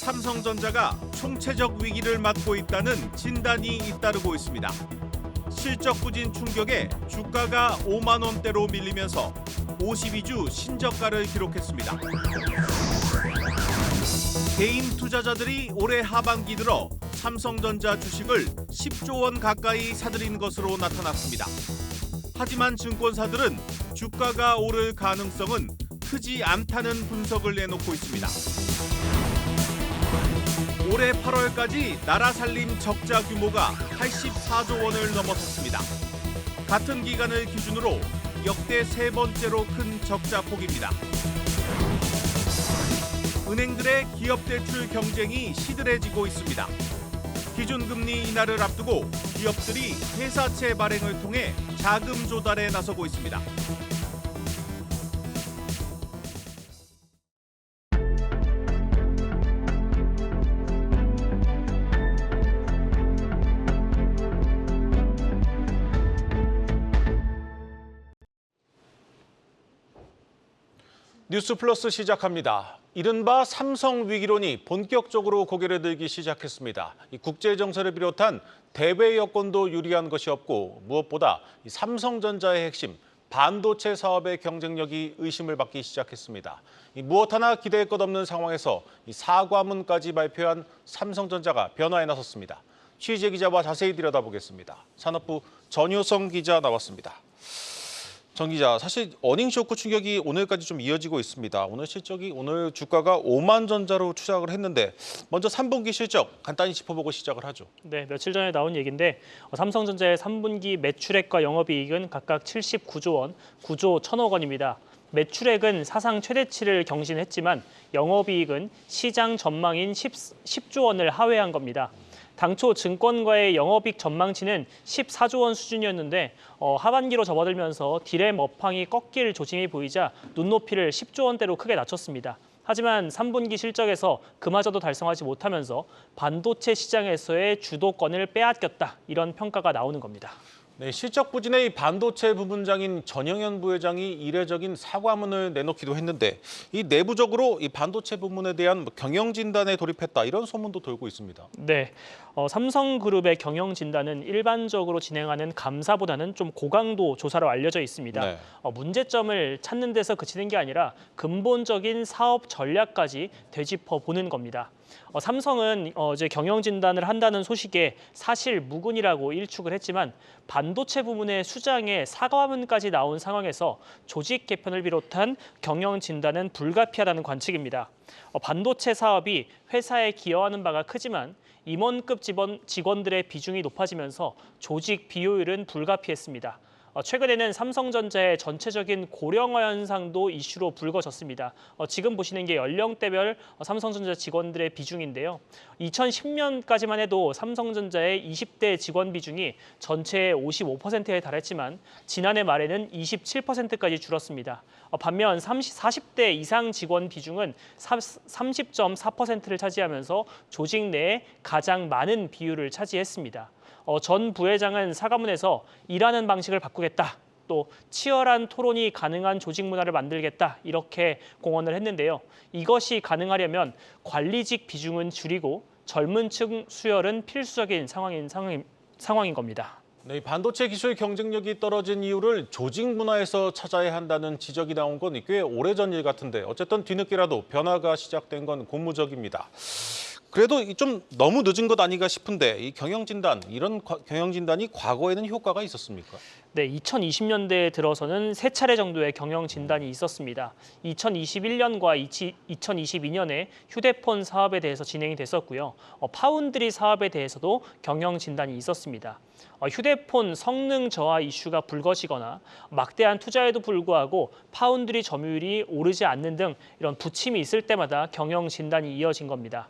삼성전자가 총체적 위기를 맞고 있다는 진단이 잇따르고 있습니다. 실적 부진 충격에 주가가 5만 원대로 밀리면서 52주 신저가를 기록했습니다. 개인 투자자들이 올해 하반기 들어 삼성전자 주식을 10조 원 가까이 사들인 것으로 나타났습니다. 하지만 증권사들은 주가가 오를 가능성은 크지 않다는 분석을 내놓고 있습니다. 올해 8월까지 나라 살림 적자 규모가 84조 원을 넘어섰습니다. 같은 기간을 기준으로 역대 세 번째로 큰 적자 폭입니다. 은행들의 기업 대출 경쟁이 시들해지고 있습니다. 기준금리 인하를 앞두고 기업들이 회사채 발행을 통해 자금 조달에 나서고 있습니다. 뉴스 플러스 시작합니다. 이른바 삼성 위기론이 본격적으로 고개를 들기 시작했습니다. 국제 정세를 비롯한 대외 여건도 유리한 것이 없고 무엇보다 삼성전자의 핵심 반도체 사업의 경쟁력이 의심을 받기 시작했습니다. 무엇 하나 기대할 것 없는 상황에서 사과문까지 발표한 삼성전자가 변화에 나섰습니다. 취재 기자와 자세히 들여다보겠습니다. 산업부 전효성 기자 나왔습니다. 전 기자, 사실 어닝 쇼크 충격이 오늘까지 좀 이어지고 있습니다. 오늘 실적이 오늘 주가가 5만 전자로 추락을 했는데 먼저 3분기 실적 간단히 짚어보고 시작을 하죠. 네, 며칠 전에 나온 얘기인데 삼성전자의 3분기 매출액과 영업이익은 각각 79조 원, 9조 1천억 원입니다. 매출액은 사상 최대치를 경신했지만 영업이익은 시장 전망인 10조 원을 하회한 겁니다. 당초 증권가의 영업이익 전망치는 14조 원 수준이었는데 하반기로 접어들면서 디램 업황이 꺾일 조짐이 보이자 눈높이를 10조 원대로 크게 낮췄습니다. 하지만 3분기 실적에서 그마저도 달성하지 못하면서 반도체 시장에서의 주도권을 빼앗겼다, 이런 평가가 나오는 겁니다. 네, 실적 부진의 반도체 부분장인 전영현 부회장이 이례적인 사과문을 내놓기도 했는데 이 내부적으로 이 반도체 부문에 대한 경영 진단에 돌입했다, 이런 소문도 돌고 있습니다. 네, 삼성그룹의 경영 진단은 일반적으로 진행하는 감사보다는 좀 고강도 조사로 알려져 있습니다. 네. 문제점을 찾는 데서 그치는 게 아니라 근본적인 사업 전략까지 되짚어 보는 겁니다. 삼성은 어제 경영 진단을 한다는 소식에 사실 무근이라고 일축을 했지만 반도체 부문의 수장에 사과문까지 나온 상황에서 조직 개편을 비롯한 경영 진단은 불가피하다는 관측입니다. 반도체 사업이 회사에 기여하는 바가 크지만 임원급 직원들의 비중이 높아지면서 조직 비효율은 불가피했습니다. 최근에는 삼성전자의 전체적인 고령화 현상도 이슈로 불거졌습니다. 지금 보시는 게 연령대별 삼성전자 직원들의 비중인데요. 2010년까지만 해도 삼성전자의 20대 직원 비중이 전체의 55%에 달했지만 지난해 말에는 27%까지 줄었습니다. 반면 40대 이상 직원 비중은 30.4%를 차지하면서 조직 내에 가장 많은 비율을 차지했습니다. 전 부회장은 사과문에서 일하는 방식을 바꾸겠다, 또 치열한 토론이 가능한 조직 문화를 만들겠다, 이렇게 공언을 했는데요. 이것이 가능하려면 관리직 비중은 줄이고 젊은 층 수혈은 필수적인 상황인 겁니다. 네, 반도체 기술 경쟁력이 떨어진 이유를 조직 문화에서 찾아야 한다는 지적이 나온 건 꽤 오래전 일 같은데 어쨌든 뒤늦게라도 변화가 시작된 건 고무적입니다. 그래도 좀 너무 늦은 것 아닌가 싶은데 이 경영 진단, 이런 경영 진단이 과거에는 효과가 있었습니까? 네, 2020년대에 들어서는 3차례 정도의 경영 진단이 있었습니다. 2021년과 2022년에 휴대폰 사업에 대해서 진행이 됐었고요. 파운드리 사업에 대해서도 경영 진단이 있었습니다. 휴대폰 성능 저하 이슈가 불거지거나 막대한 투자에도 불구하고 파운드리 점유율이 오르지 않는 등 이런 부침이 있을 때마다 경영 진단이 이어진 겁니다.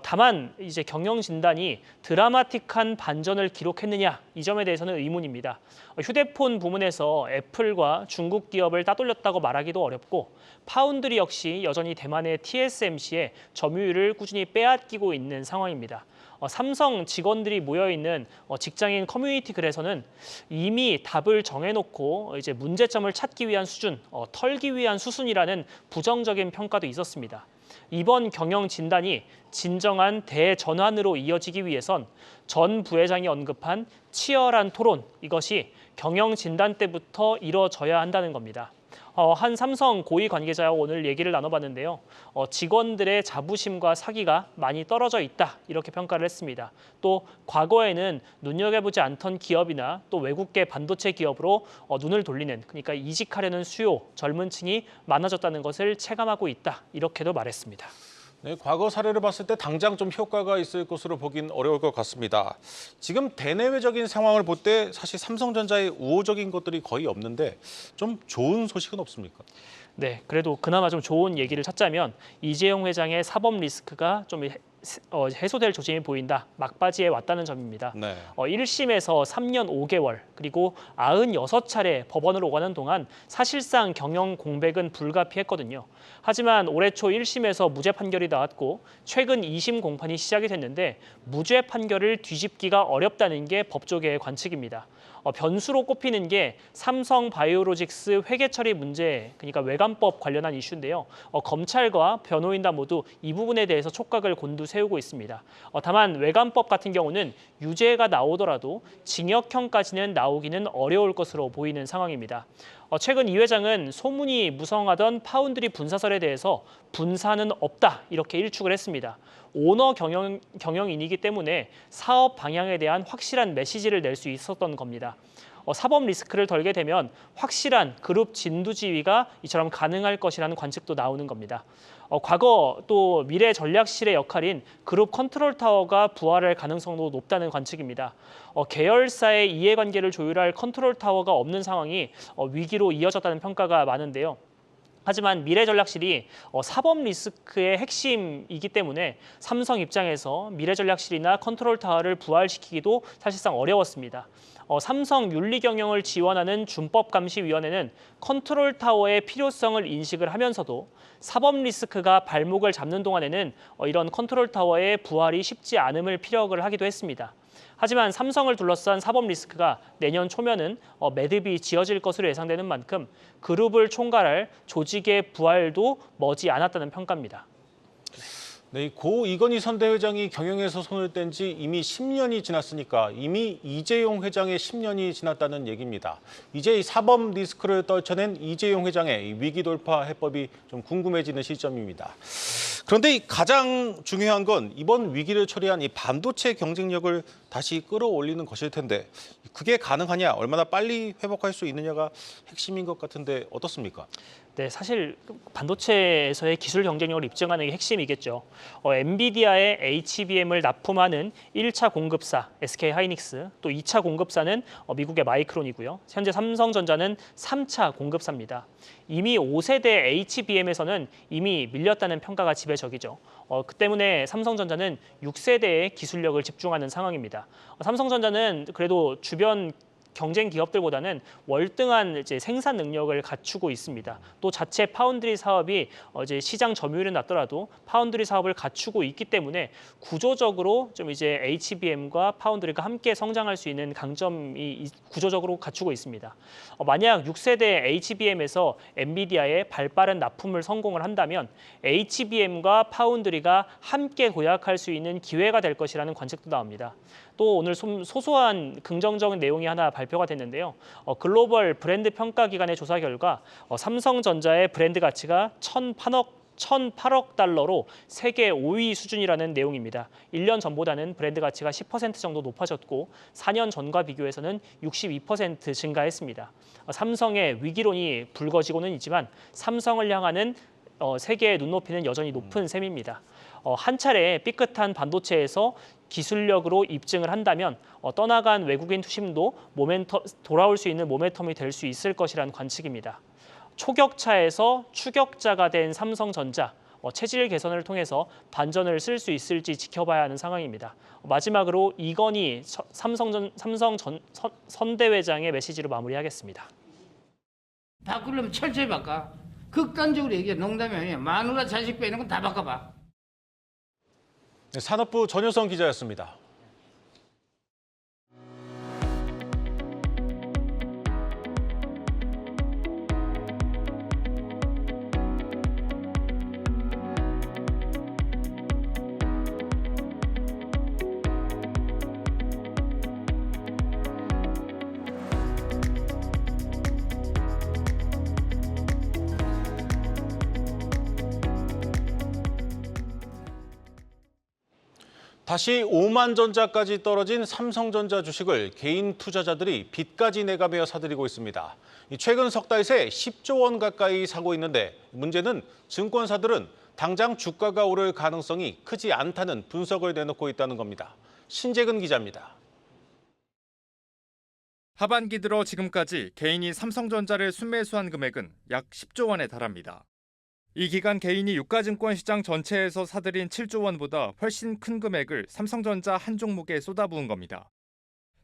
다만 이제 경영 진단이 드라마틱한 반전을 기록했느냐, 이 점에 대해서는 의문입니다. 휴대폰 부문에서 애플과 중국 기업을 따돌렸다고 말하기도 어렵고 파운드리 역시 여전히 대만의 TSMC의 점유율을 꾸준히 빼앗기고 있는 상황입니다. 삼성 직원들이 모여있는 직장인 커뮤니티 글에서는 이미 답을 정해놓고 이제 문제점을 찾기 위한 수준, 털기 위한 수순이라는 부정적인 평가도 있었습니다. 이번 경영 진단이 진정한 대전환으로 이어지기 위해선 전 부회장이 언급한 치열한 토론, 이것이 경영 진단 때부터 이뤄져야 한다는 겁니다. 한 삼성 고위 관계자와 오늘 얘기를 나눠봤는데요. 직원들의 자부심과 사기가 많이 떨어져 있다, 이렇게 평가를 했습니다. 또 과거에는 눈여겨보지 않던 기업이나 또 외국계 반도체 기업으로 눈을 돌리는, 그러니까 이직하려는 수요, 젊은 층이 많아졌다는 것을 체감하고 있다, 이렇게도 말했습니다. 네, 과거 사례를 봤을 때 당장 좀 효과가 있을 것으로 보긴 어려울 것 같습니다. 지금 대내외적인 상황을 볼 때 사실 삼성전자의 우호적인 것들이 거의 없는데 좀 좋은 소식은 없습니까? 네, 그래도 그나마 좀 좋은 얘기를 찾자면 이재용 회장의 사법 리스크가 좀 해소될 조짐이 보인다, 막바지에 왔다는 점입니다. 네. 1심에서 3년 5개월, 그리고 96차례 법원을 오가는 동안 사실상 경영 공백은 불가피했거든요. 하지만 올해 초 1심에서 무죄 판결이 나왔고 최근 2심 공판이 시작이 됐는데 무죄 판결을 뒤집기가 어렵다는 게 법조계의 관측입니다. 변수로 꼽히는 게 삼성 바이오로직스 회계 처리 문제, 그러니까 외관법 관련한 이슈인데요. 검찰과 변호인단 모두 이 부분에 대해서 촉각을 곤두세우고 있습니다. 다만 외관법 같은 경우는 유죄가 나오더라도 징역형까지는 나오기는 어려울 것으로 보이는 상황입니다. 최근 이 회장은 소문이 무성하던 파운드리 분사설에 대해서 분사는 없다, 이렇게 일축을 했습니다. 오너 경영인이기 때문에 사업 방향에 대한 확실한 메시지를 낼 수 있었던 겁니다. 사법 리스크를 덜게 되면 확실한 그룹 진두지휘가 이처럼 가능할 것이라는 관측도 나오는 겁니다. 과거 또 미래 전략실의 역할인 그룹 컨트롤 타워가 부활할 가능성도 높다는 관측입니다. 계열사의 이해관계를 조율할 컨트롤 타워가 없는 상황이 위기로 이어졌다는 평가가 많은데요. 하지만 미래전략실이 사법 리스크의 핵심이기 때문에 삼성 입장에서 미래전략실이나 컨트롤타워를 부활시키기도 사실상 어려웠습니다. 삼성 윤리경영을 지원하는 준법감시위원회는 컨트롤타워의 필요성을 인식을 하면서도 사법 리스크가 발목을 잡는 동안에는 이런 컨트롤타워의 부활이 쉽지 않음을 피력을 하기도 했습니다. 하지만 삼성을 둘러싼 사법 리스크가 내년 초면은 매듭이 지어질 것으로 예상되는 만큼 그룹을 총괄할 조직의 부활도 머지 않았다는 평가입니다. 네, 고 이건희 선대회장이 경영에서 손을 뗀 지 이미 10년이 지났으니까 이미 이재용 회장의 10년이 지났다는 얘기입니다. 이제 이 사법 리스크를 떨쳐낸 이재용 회장의 위기 돌파 해법이 좀 궁금해지는 시점입니다. 그런데 가장 중요한 건 이번 위기를 초래한 이 반도체 경쟁력을 다시 끌어올리는 것일 텐데 그게 가능하냐, 얼마나 빨리 회복할 수 있느냐가 핵심인 것 같은데 어떻습니까? 네, 사실 반도체에서의 기술 경쟁력을 입증하는 게 핵심이겠죠. 엔비디아의 HBM을 납품하는 1차 공급사 SK하이닉스, 또 2차 공급사는 미국의 마이크론이고요. 현재 삼성전자는 3차 공급사입니다. 이미 5세대 HBM에서는 이미 밀렸다는 평가가 지배적이죠. 그 때문에 삼성전자는 6세대의 기술력을 집중하는 상황입니다. 삼성전자는 그래도 주변 경쟁 기업들보다는 월등한 이제 생산 능력을 갖추고 있습니다. 또 자체 파운드리 사업이 이제 시장 점유율은 낮더라도 파운드리 사업을 갖추고 있기 때문에 구조적으로 좀 이제 HBM과 파운드리가 함께 성장할 수 있는 강점이 구조적으로 갖추고 있습니다. 만약 6세대 HBM에서 엔비디아의 발빠른 납품을 성공을 한다면 HBM과 파운드리가 함께 도약할 수 있는 기회가 될 것이라는 관측도 나옵니다. 또 오늘 소소한 긍정적인 내용이 하나 발표가 됐는데요. 글로벌 브랜드 평가 기관의 조사 결과 삼성전자의 브랜드 가치가 1,008억 달러로 세계 5위 수준이라는 내용입니다. 1년 전보다는 브랜드 가치가 10% 정도 높아졌고 4년 전과 비교해서는 62% 증가했습니다. 삼성의 위기론이 불거지고는 있지만 삼성을 향하는 세계의 눈높이는 여전히 높은 셈입니다. 한 차례 삐끗한 반도체에서 기술력으로 입증을 한다면 떠나간 외국인 투심도 돌아올 수 있는 모멘텀이 될 수 있을 것이라는 관측입니다. 초격차에서 추격자가 된 삼성전자, 체질 개선을 통해서 반전을 쓸 수 있을지 지켜봐야 하는 상황입니다. 마지막으로 이건희 삼성 선대회장의 메시지로 마무리하겠습니다. 바꾸려면 철저히 바꿔. 극단적으로 얘기해. 농담이 아니야. 마누라 자식 빼는 건 다 바꿔봐. 네, 산업부 전효성 기자였습니다. 다시 오만전자까지 떨어진 삼성전자 주식을 개인 투자자들이 빚까지 내가며 사들이고 있습니다. 최근 석 달 새 10조 원 가까이 사고 있는데 문제는 증권사들은 당장 주가가 오를 가능성이 크지 않다는 분석을 내놓고 있다는 겁니다. 신재근 기자입니다. 하반기 들어 지금까지 개인이 삼성전자를 순매수한 금액은 약 10조 원에 달합니다. 이 기간 개인이 유가증권 시장 전체에서 사들인 7조 원보다 훨씬 큰 금액을 삼성전자 한 종목에 쏟아부은 겁니다.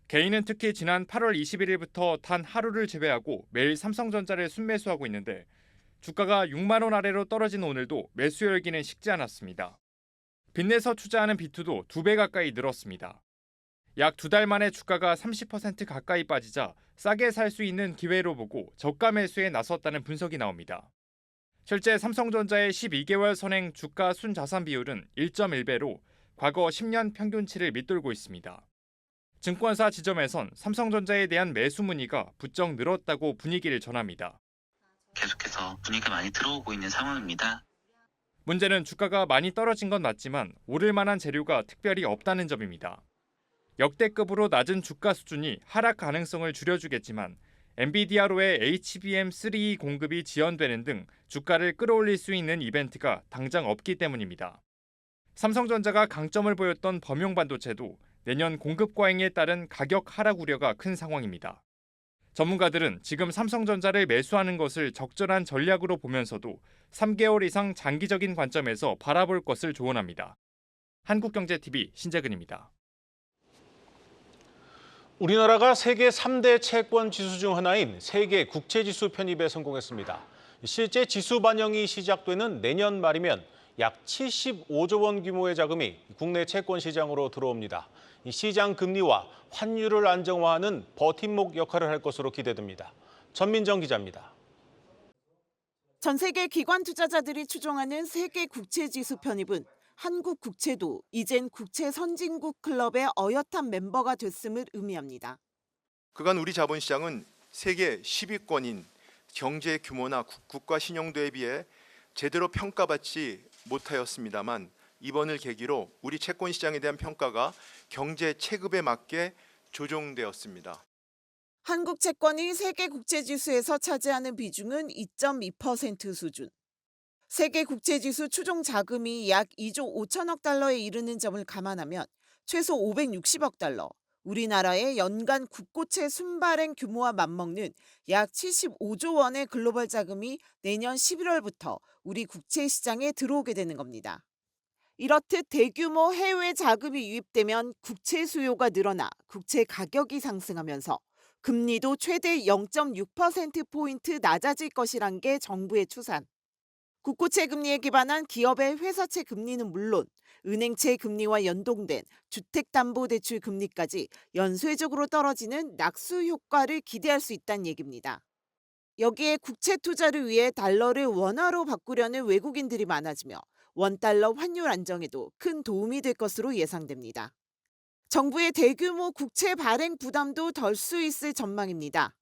개인은 특히 지난 8월 21일부터 단 하루를 제외하고 매일 삼성전자를 순매수하고 있는데 주가가 6만 원 아래로 떨어진 오늘도 매수 열기는 식지 않았습니다. 빚내서 투자하는 비투도 2배 가까이 늘었습니다. 약 2달 만에 주가가 30% 가까이 빠지자 싸게 살 수 있는 기회로 보고 저가 매수에 나섰다는 분석이 나옵니다. 실제 삼성전자의 12개월 선행 주가 순자산 비율은 1.1배로 과거 10년 평균치를 밑돌고 있습니다. 증권사 지점에선 삼성전자에 대한 매수 문의가 부쩍 늘었다고 분위기를 전합니다. 계속해서 분위기가 많이 들어오고 있는 상황입니다. 문제는 주가가 많이 떨어진 건 맞지만 오를 만한 재료가 특별히 없다는 점입니다. 역대급으로 낮은 주가 수준이 하락 가능성을 줄여주겠지만 엔비디아로의 HBM3E 공급이 지연되는 등 주가를 끌어올릴 수 있는 이벤트가 당장 없기 때문입니다. 삼성전자가 강점을 보였던 범용 반도체도 내년 공급 과잉에 따른 가격 하락 우려가 큰 상황입니다. 전문가들은 지금 삼성전자를 매수하는 것을 적절한 전략으로 보면서도 3개월 이상 장기적인 관점에서 바라볼 것을 조언합니다. 한국경제TV 신재근입니다. 우리나라가 세계 3대 채권 지수 중 하나인 세계 국채지수 편입에 성공했습니다. 실제 지수 반영이 시작되는 내년 말이면 약 75조 원 규모의 자금이 국내 채권 시장으로 들어옵니다. 이 시장 금리와 환율을 안정화하는 버팀목 역할을 할 것으로 기대됩니다. 전민정 기자입니다. 전 세계 기관 투자자들이 추종하는 세계 국채지수 편입은 한국 국채도 이젠 국채 선진국 클럽의 어엿한 멤버가 됐음을 의미합니다. 그간 우리 자본시장은 세계 10위권인 경제 규모나 국가 신용도에 비해 제대로 평가받지 못하였습니다만 이번을 계기로 우리 채권 시장에 대한 평가가 경제 체급에 맞게 조정되었습니다. 한국 채권이 세계 국채지수에서 차지하는 비중은 2.2% 수준. 세계 국채지수 추종 자금이 약 2조 5천억 달러에 이르는 점을 감안하면 최소 560억 달러, 우리나라의 연간 국고채 순발행 규모와 맞먹는 약 75조 원의 글로벌 자금이 내년 11월부터 우리 국채 시장에 들어오게 되는 겁니다. 이렇듯 대규모 해외 자금이 유입되면 국채 수요가 늘어나 국채 가격이 상승하면서 금리도 최대 0.6%포인트 낮아질 것이란 게 정부의 추산. 국고채 금리에 기반한 기업의 회사채 금리는 물론 은행채 금리와 연동된 주택담보대출 금리까지 연쇄적으로 떨어지는 낙수 효과를 기대할 수 있다는 얘기입니다. 여기에 국채 투자를 위해 달러를 원화로 바꾸려는 외국인들이 많아지며 원달러 환율 안정에도 큰 도움이 될 것으로 예상됩니다. 정부의 대규모 국채 발행 부담도 덜 수 있을 전망입니다.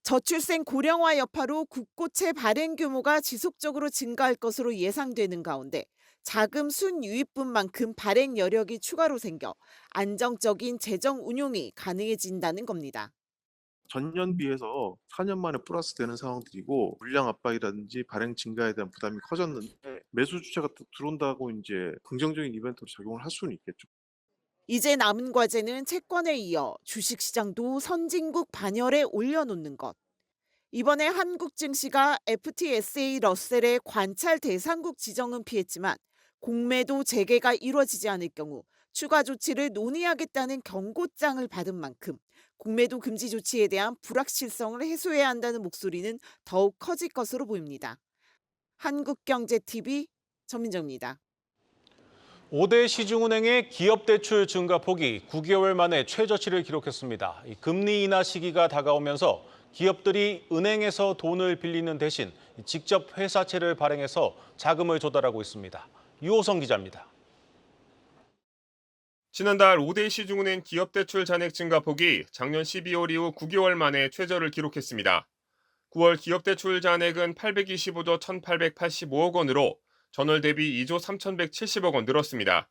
저출생 고령화 여파로 국고채 발행 규모가 지속적으로 증가할 것으로 예상되는 가운데 자금 순유입분만큼 발행 여력이 추가로 생겨 안정적인 재정 운용이 가능해진다는 겁니다. 전년 비해서 4년 만에 플러스 되는 상황들이고 물량 압박이라든지 발행 증가에 대한 부담이 커졌는데 매수 주체가 또 들어온다고 이제 긍정적인 이벤트로 작용을 할 수는 있겠죠. 이제 남은 과제는 채권에 이어 주식시장도 선진국 반열에 올려놓는 것. 이번에 한국 증시가 FTSE 러셀의 관찰 대상국 지정은 피했지만 공매도 재개가 이루어지지 않을 경우 추가 조치를 논의하겠다는 경고장을 받은 만큼 공매도 금지 조치에 대한 불확실성을 해소해야 한다는 목소리는 더욱 커질 것으로 보입니다. 한국경제TV 전민정입니다. 5대 시중은행의 기업대출 증가폭이 9개월 만에 최저치를 기록했습니다. 금리 인하 시기가 다가오면서 기업들이 은행에서 돈을 빌리는 대신 직접 회사채를 발행해서 자금을 조달하고 있습니다. 유호성 기자입니다. 지난달 5대 시중은행 기업대출 잔액 증가폭이 작년 12월 이후 9개월 만에 최저를 기록했습니다. 9월 기업대출 잔액은 825조 1,885억 원으로 전월 대비 2조 3,170억 원 늘었습니다.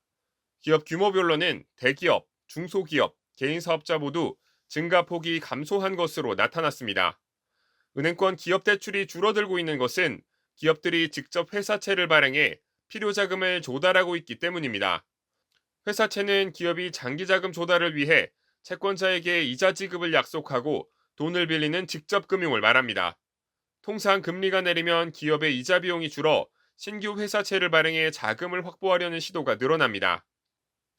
기업 규모별로는 대기업, 중소기업, 개인사업자 모두 증가폭이 감소한 것으로 나타났습니다. 은행권 기업 대출이 줄어들고 있는 것은 기업들이 직접 회사채를 발행해 필요자금을 조달하고 있기 때문입니다. 회사채는 기업이 장기자금 조달을 위해 채권자에게 이자 지급을 약속하고 돈을 빌리는 직접 금융을 말합니다. 통상 금리가 내리면 기업의 이자 비용이 줄어 신규 회사채를 발행해 자금을 확보하려는 시도가 늘어납니다.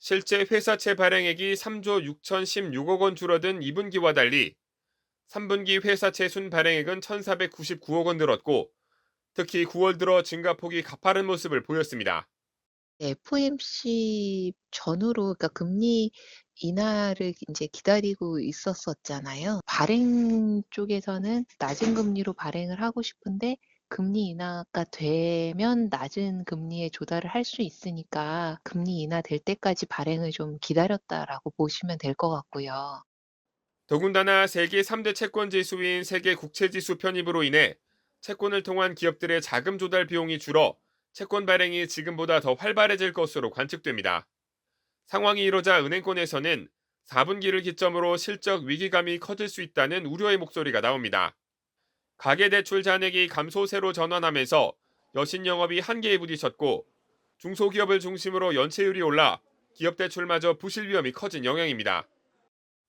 실제 회사채 발행액이 3조 6,016억 원 줄어든 2분기와 달리 3분기 회사채 순 발행액은 1,499억 원 늘었고 특히 9월 들어 증가폭이 가파른 모습을 보였습니다. FOMC 전후로 그러니까 금리 인하를 이제 기다리고 있었었잖아요. 발행 쪽에서는 낮은 금리로 발행을 하고 싶은데 금리 인하가 되면 낮은 금리에 조달을 할 수 있으니까 금리 인하될 때까지 발행을 좀 기다렸다라고 보시면 될 것 같고요. 더군다나 세계 3대 채권 지수인 세계 국채지수 편입으로 인해 채권을 통한 기업들의 자금 조달 비용이 줄어 채권 발행이 지금보다 더 활발해질 것으로 관측됩니다. 상황이 이러자 은행권에서는 4분기를 기점으로 실적 위기감이 커질 수 있다는 우려의 목소리가 나옵니다. 가계대출 잔액이 감소세로 전환하면서 여신 영업이 한계에 부딪혔고 중소기업을 중심으로 연체율이 올라 기업 대출마저 부실 위험이 커진 영향입니다.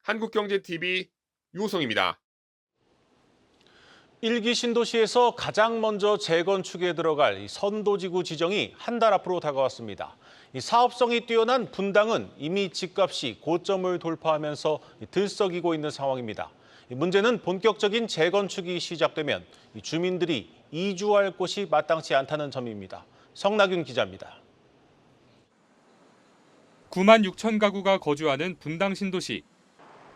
한국경제TV 유호성입니다. 1기 신도시에서 가장 먼저 재건축에 들어갈 이 선도지구 지정이 한 달 앞으로 다가왔습니다. 이 사업성이 뛰어난 분당은 이미 집값이 고점을 돌파하면서 들썩이고 있는 상황입니다. 문제는 본격적인 재건축이 시작되면 주민들이 이주할 곳이 마땅치 않다는 점입니다. 성나균 기자입니다. 9만 6천 가구가 거주하는 분당 신도시.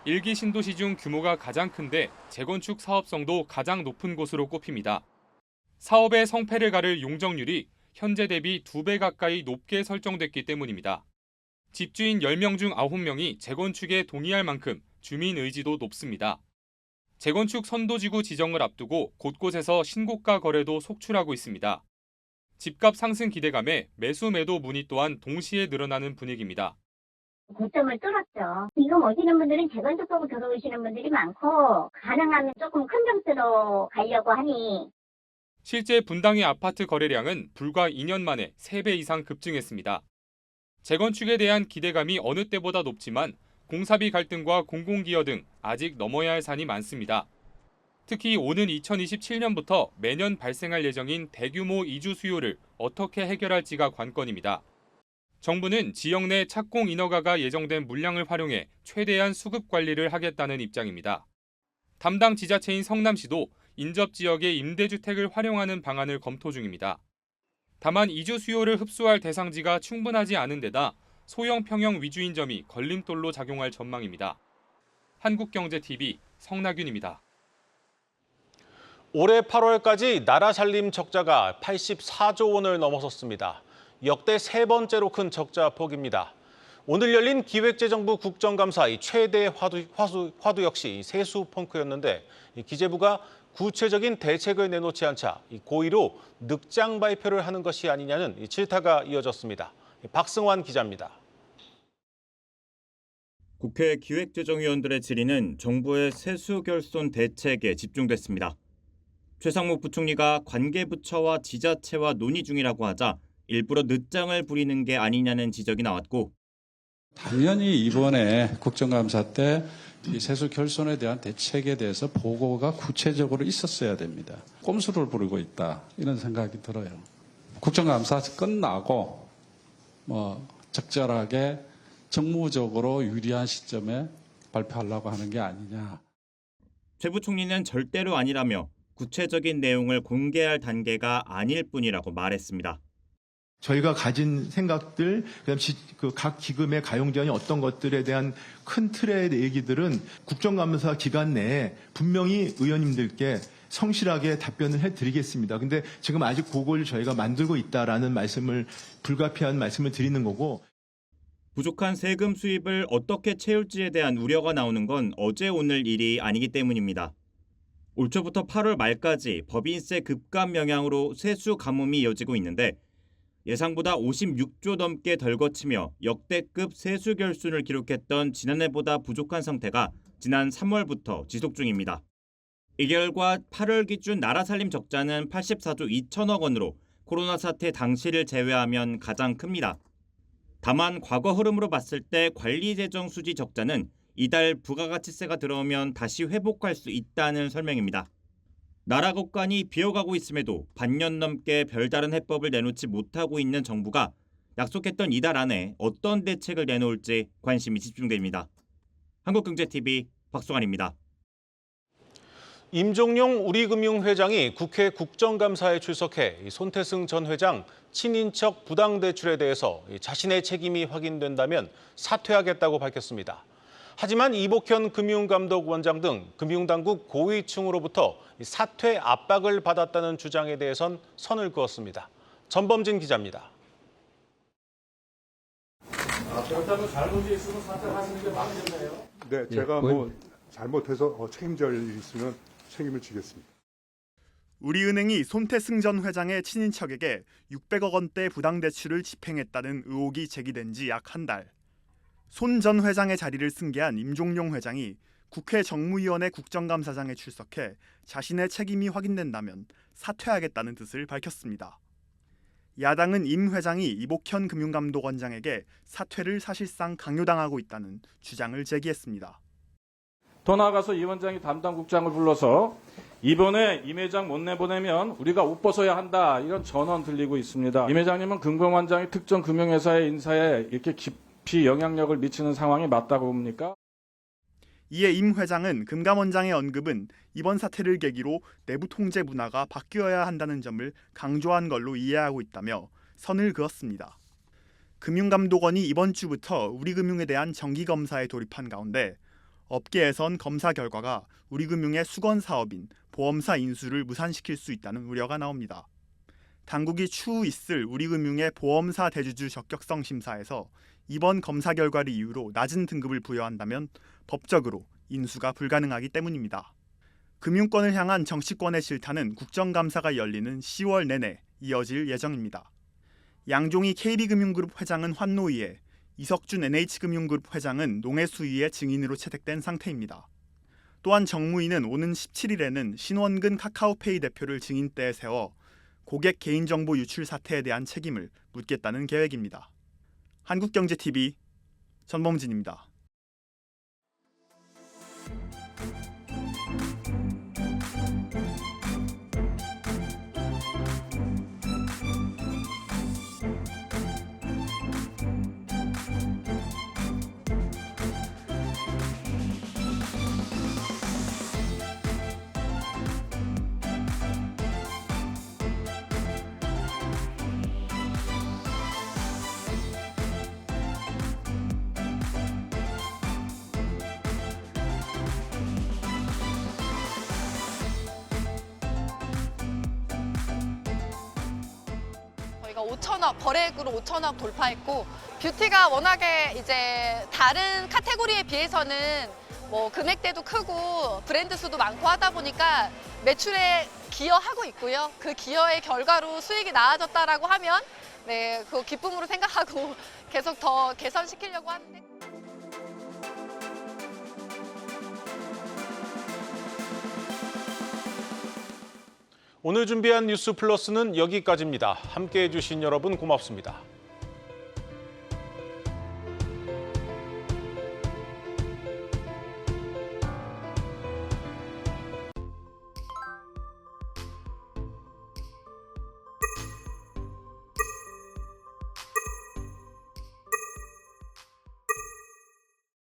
1기 신도시 중 규모가 가장 큰데 재건축 사업성도 가장 높은 곳으로 꼽힙니다. 사업의 성패를 가를 용적률이 현재 대비 2배 가까이 높게 설정됐기 때문입니다. 집주인 10명 중 9명이 재건축에 동의할 만큼 주민 의지도 높습니다. 재건축 선도지구 지정을 앞두고 곳곳에서 신고가 거래도 속출하고 있습니다. 집값 상승 기대감에 매수 매도 문의 또한 동시에 늘어나는 분위기입니다. 고점을 뚫었죠. 지금 오시는 분들은 재건축 보고 들어오시는 분들이 많고 가능하면 조금 큰 평수로 가려고 하니 실제 분당의 아파트 거래량은 불과 2년 만에 3배 이상 급증했습니다. 재건축에 대한 기대감이 어느 때보다 높지만 공사비 갈등과 공공기여 등 아직 넘어야 할 산이 많습니다. 특히 오는 2027년부터 매년 발생할 예정인 대규모 이주 수요를 어떻게 해결할지가 관건입니다. 정부는 지역 내 착공 인허가가 예정된 물량을 활용해 최대한 수급 관리를 하겠다는 입장입니다. 담당 지자체인 성남시도 인접 지역의 임대주택을 활용하는 방안을 검토 중입니다. 다만 이주 수요를 흡수할 대상지가 충분하지 않은 데다 소형 평형 위주인 점이 걸림돌로 작용할 전망입니다. 한국경제TV 성나균입니다. 올해 8월까지 나라 살림 적자가 84조 원을 넘어섰습니다. 역대 세 번째로 큰 적자 폭입니다. 오늘 열린 기획재정부 국정감사 최대 화두 역시 세수 펑크였는데 기재부가 구체적인 대책을 내놓지 않자 고의로 늑장 발표를 하는 것이 아니냐는 질타가 이어졌습니다. 박승환 기자입니다. 국회 기획재정위원들의 질의는 정부의 세수 결손 대책에 집중됐습니다. 최상목 부총리가 관계부처와 지자체와 논의 중이라고 하자 일부러 늦장을 부리는 게 아니냐는 지적이 나왔고 당연히 이번에 국정감사 때 이 세수 결손에 대한 대책에 대해서 보고가 구체적으로 있었어야 됩니다. 꼼수를 부리고 있다 이런 생각이 들어요. 국정감사 끝나고 적절하게 정무적으로 유리한 시점에 발표하려고 하는 게 아니냐. 최 부총리는 절대로 아니라며 구체적인 내용을 공개할 단계가 아닐 뿐이라고 말했습니다. 저희가 가진 생각들, 그다음 각 기금의 가용제한이 어떤 것들에 대한 큰 틀의 얘기들은 국정감사 기간 내에 분명히 의원님들께 성실하게 답변을 해드리겠습니다. 근데 지금 아직 그걸 저희가 만들고 있다라는 불가피한 말씀을 드리는 거고. 부족한 세금 수입을 어떻게 채울지에 대한 우려가 나오는 건 어제 오늘 일이 아니기 때문입니다. 올 초부터 8월 말까지 법인세 급감 영향으로 세수 가뭄이 이어지고 있는데 예상보다 56조 넘게 덜 거치며 역대급 세수 결손을 기록했던 지난해보다 부족한 상태가 지난 3월부터 지속 중입니다. 이 결과 8월 기준 나라 살림 적자는 84조 2천억 원으로 코로나 사태 당시를 제외하면 가장 큽니다. 다만 과거 흐름으로 봤을 때 관리재정 수지 적자는 이달 부가가치세가 들어오면 다시 회복할 수 있다는 설명입니다. 나라 국간이 비어가고 있음에도 반년 넘게 별다른 해법을 내놓지 못하고 있는 정부가 약속했던 이달 안에 어떤 대책을 내놓을지 관심이 집중됩니다. 한국경제TV 박수환입니다. 임종용 우리금융회장이 국회 국정감사에 출석해 손태승 전 회장 친인척 부당대출에 대해서 자신의 책임이 확인된다면 사퇴하겠다고 밝혔습니다. 하지만 이복현 금융감독원장 등 금융당국 고위층으로부터 사퇴 압박을 받았다는 주장에 대해선 선을 그었습니다. 전범진 기자입니다. 그렇다면 잘못이 있으면 사퇴하시는 게 맞겠네요. 네, 제가 잘못해서 책임질 일이 있으면 책임을 지겠습니다. 우리은행이 손태승 전 회장의 친인척에게 600억 원대 부당대출을 집행했다는 의혹이 제기된 지 약 한 달. 손 전 회장의 자리를 승계한 임종용 회장이 국회 정무위원회 국정감사장에 출석해 자신의 책임이 확인된다면 사퇴하겠다는 뜻을 밝혔습니다. 야당은 임 회장이 이복현 금융감독원장에게 사퇴를 사실상 강요당하고 있다는 주장을 제기했습니다. 더 나아가서 이 원장이 담당 국장을 불러서 이번에 임 회장 못 내보내면 우리가 옷 벗어야 한다, 이런 전언 들리고 있습니다. 임 회장님은 금감원장이 특정 금융회사의 인사에 이렇게 깊이 영향력을 미치는 상황이 맞다고 봅니까? 이에 임 회장은 금감원장의 언급은 이번 사태를 계기로 내부 통제 문화가 바뀌어야 한다는 점을 강조한 걸로 이해하고 있다며 선을 그었습니다. 금융감독원이 이번 주부터 우리금융에 대한 정기검사에 돌입한 가운데 업계에선 검사 결과가 우리금융의 수건 사업인 보험사 인수를 무산시킬 수 있다는 우려가 나옵니다. 당국이 추후 있을 우리금융의 보험사 대주주 적격성 심사에서 이번 검사 결과를 이유로 낮은 등급을 부여한다면 법적으로 인수가 불가능하기 때문입니다. 금융권을 향한 정치권의 질타는 국정감사가 열리는 10월 내내 이어질 예정입니다. 양종희 KB금융그룹 회장은 환노위에, 이석준 NH금융그룹 회장은 농해수위의 증인으로 채택된 상태입니다. 또한 정무위는 오는 17일에는 신원근 카카오페이 대표를 증인대에 세워 고객 개인정보 유출 사태에 대한 책임을 묻겠다는 계획입니다. 한국경제TV 전범진입니다. 저희가 5천억, 거래액으로 5천억 돌파했고, 뷰티가 워낙에 이제 다른 카테고리에 비해서는 뭐 금액대도 크고 브랜드 수도 많고 하다 보니까 매출에 기여하고 있고요. 그 기여의 결과로 수익이 나아졌다라고 하면 네, 그거 기쁨으로 생각하고 계속 더 개선시키려고 하는데. 오늘 준비한 뉴스 플러스는 여기까지입니다. 함께해 주신 여러분 고맙습니다.